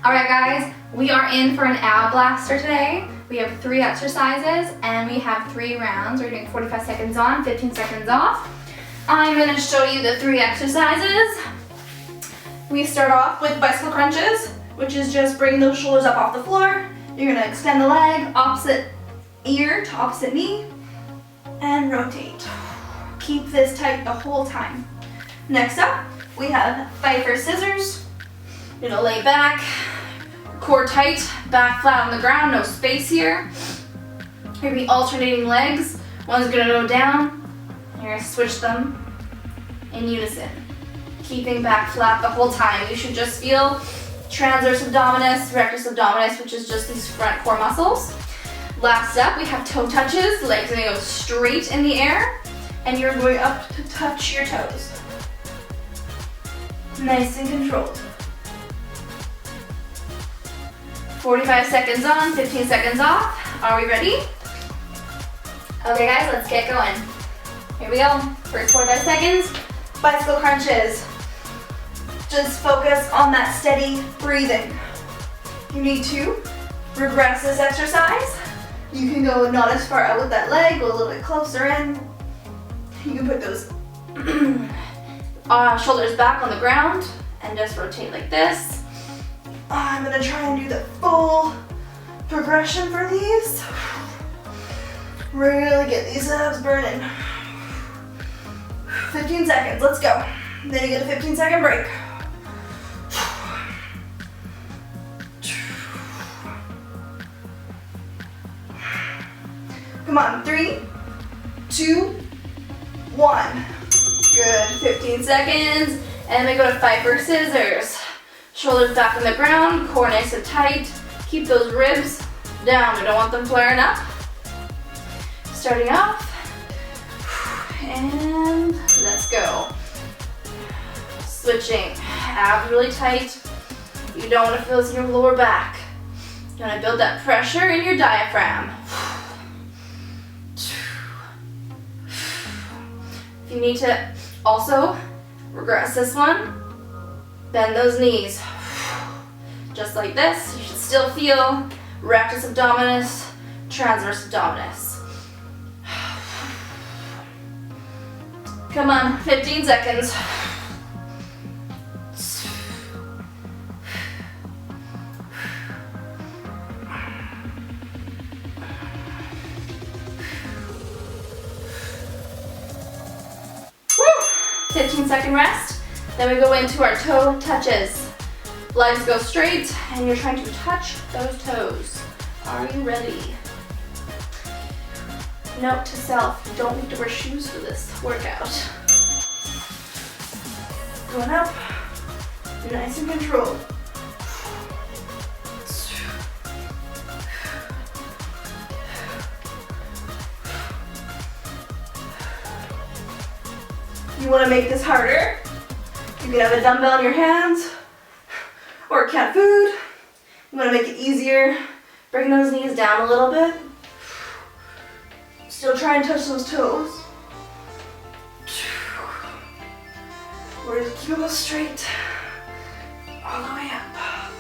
Alright guys, we are in for an ab blaster today. We have 3 exercises and we have 3 rounds. We're doing 45 seconds on, 15 seconds off. I'm going to show you the 3 exercises. We start off with bicycle crunches, which is just bringing those shoulders up off the floor. You're going to extend the leg, opposite ear to opposite knee, and rotate. Keep this tight the whole time. Next up, we have Fifer Scissors. You're going to lay back, core tight, back flat on the ground, no space here. You're going to be alternating legs. One's going to go down, and you're going to switch them in unison. Keeping back flat the whole time. You should just feel transverse abdominis, rectus abdominis, which is just these front core muscles. Last up, we have toe touches. Legs are going to go straight in the air, and you're going up to touch your toes. Nice and controlled. 45 seconds on, 15 seconds off. Are we ready? Okay guys, let's get going. Here we go. First 45 seconds, bicycle crunches. Just focus on that steady breathing. You need to regress this exercise. You can go not as far out with that leg, go a little bit closer in. You can put those shoulders back on the ground and just rotate like this. I'm gonna try and do the full progression for these. Really get these abs burning. 15 seconds, let's go. Then you get a 15-second break. Come on, 3, 2, 1. Good, 15 seconds. And we go to Fifer Scissors. Shoulders back on the ground, core nice and tight. Keep those ribs down. We don't want them flaring up. Starting off. And let's go. Switching. Abs really tight. You don't want to feel this in your lower back. You want to build that pressure in your diaphragm. If you need to also regress this one, bend those knees. Just like this. You should still feel rectus abdominis, transverse abdominis. Come on, 15 seconds. Woo! 15-second rest. Then we go into our toe touches. Legs go straight, and you're trying to touch those toes. Are you ready? Note to self, you don't need to wear shoes for this workout. Going up, nice and controlled. You want to make this harder? You can have a dumbbell in your hands or a can of food. You want to make it easier. Bring those knees down a little bit. Still try and touch those toes. We're just keep them straight all the way up.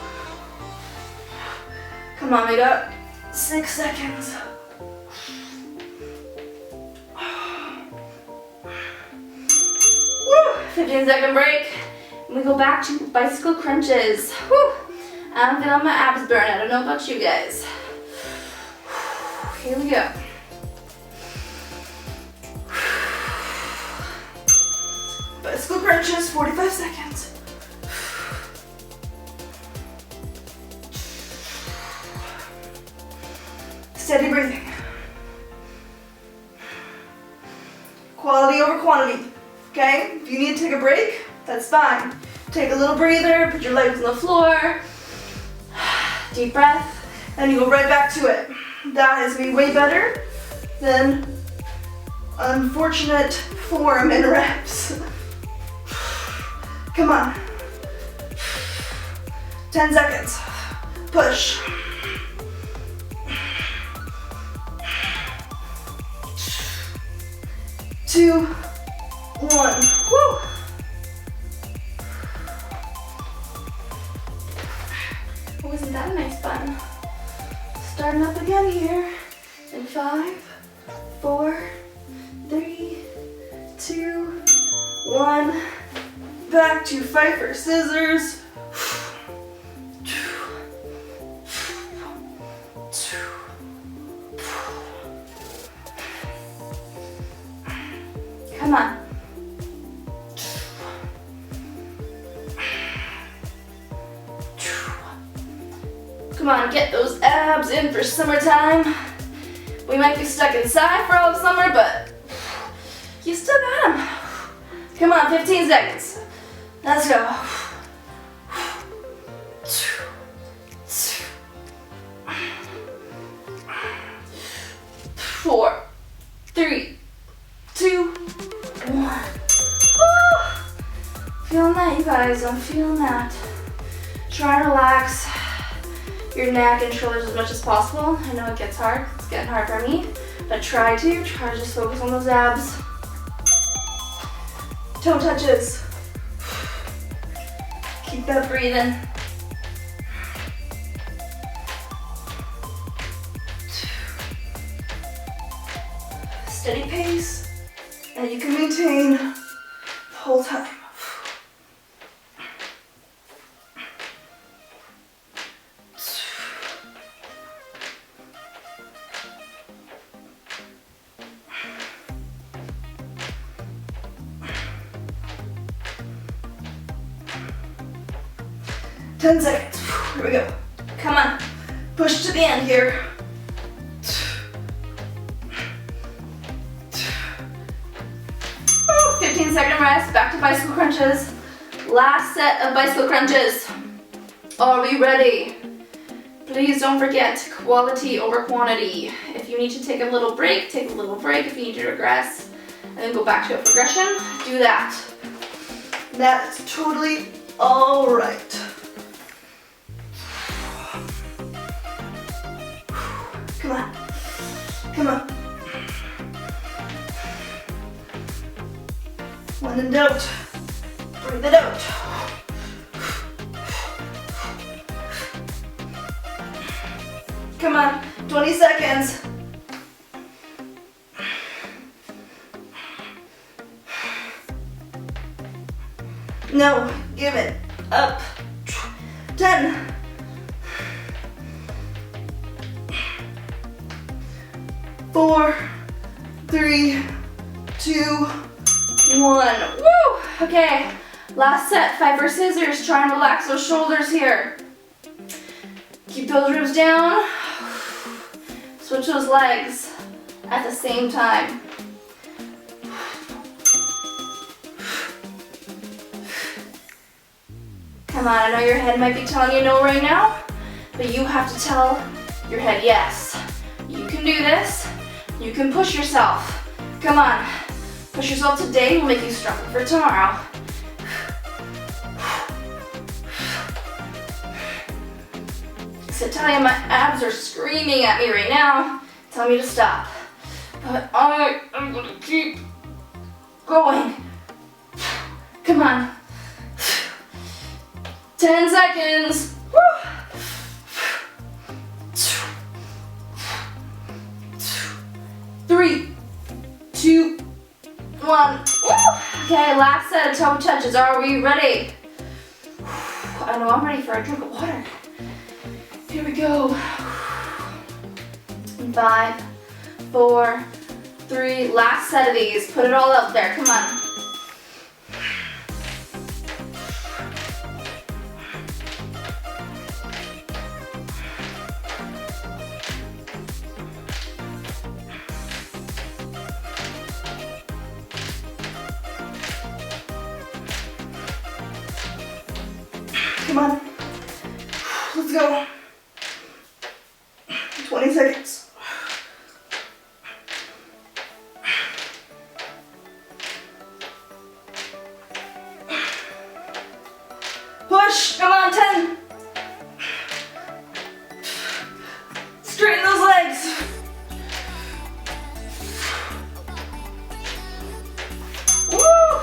Come on, we got 6 seconds. Woo! 15-second break. And we go back to bicycle crunches. Woo! I'm feeling my abs burn. I don't know about you guys. Here we go. Bicycle crunches, 45 seconds. Steady breathing. Quality over quantity. Okay? If you need to take a break, that's fine. Take a little breather, put your legs on the floor. Deep breath, and you go right back to it. That is going to be way better than unfortunate form and reps. Come on. 10 seconds. Push. 2, 1. Woo! Ooh, isn't that a nice bun? Starting up again here in 5, 4, 3, 2, 1. Back to Fifer Scissors. Come on. Come on, get those abs in for summertime. We might be stuck inside for all of summer, but you still got them. Come on, 15 seconds. Let's go. 4, 3, 2, 1. Oh, feeling that, you guys. I'm feeling that. Try and relax your neck and shoulders as much as possible. I know it gets hard. It's getting hard for me, but try to just focus on those abs. Toe touches. Keep that breathing. Steady pace, and you can maintain the whole time. 10 seconds. Here we go. Come on. Push to the end here. Woo, 15-second rest. Back to bicycle crunches. Last set of bicycle crunches. Are we ready? Please don't forget quality over quantity. If you need to take a little break, take a little break. If you need to regress and then go back to a progression, do that. That is totally all right. Come on. Come on. When in doubt, breathe it out. Come on, 20 seconds. No, give it up. 10. 4, 3, 2, 1. Woo! Okay, last set, Fifer Scissors. Try and relax those shoulders here. Keep those ribs down. Switch those legs at the same time. Come on, I know your head might be telling you no right now, but you have to tell your head yes. You can do this. You can push yourself. Come on. Push yourself today will make you stronger for tomorrow. So tell you my abs are screaming at me right now. Tell me to stop. But I am gonna keep going. Come on. 10 seconds. Woo. 3, 2, 1. Woo. Okay, last set of toe touches. Are we ready? I know I'm ready for a drink of water. Here we go. 5, 4, 3. Last set of these. Put it all out there. Come on. Come on. Let's go. 20 seconds. Push. Come on, 10. Straighten those legs. Woo!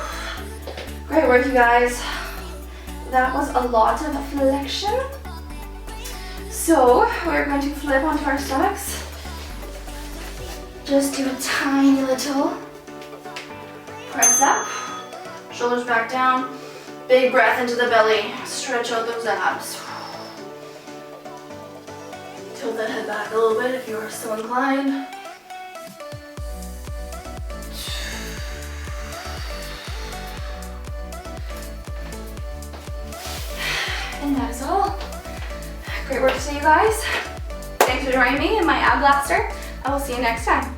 Great work, you guys. That was a lot of flexion. So we're going to flip onto our stomachs. Just do a tiny little press up, shoulders back down, big breath into the belly, stretch out those abs. Tilt that head back a little bit if you are so inclined. And that is all. Great work today, you guys. Thanks for joining me in my ab blaster. I will see you next time.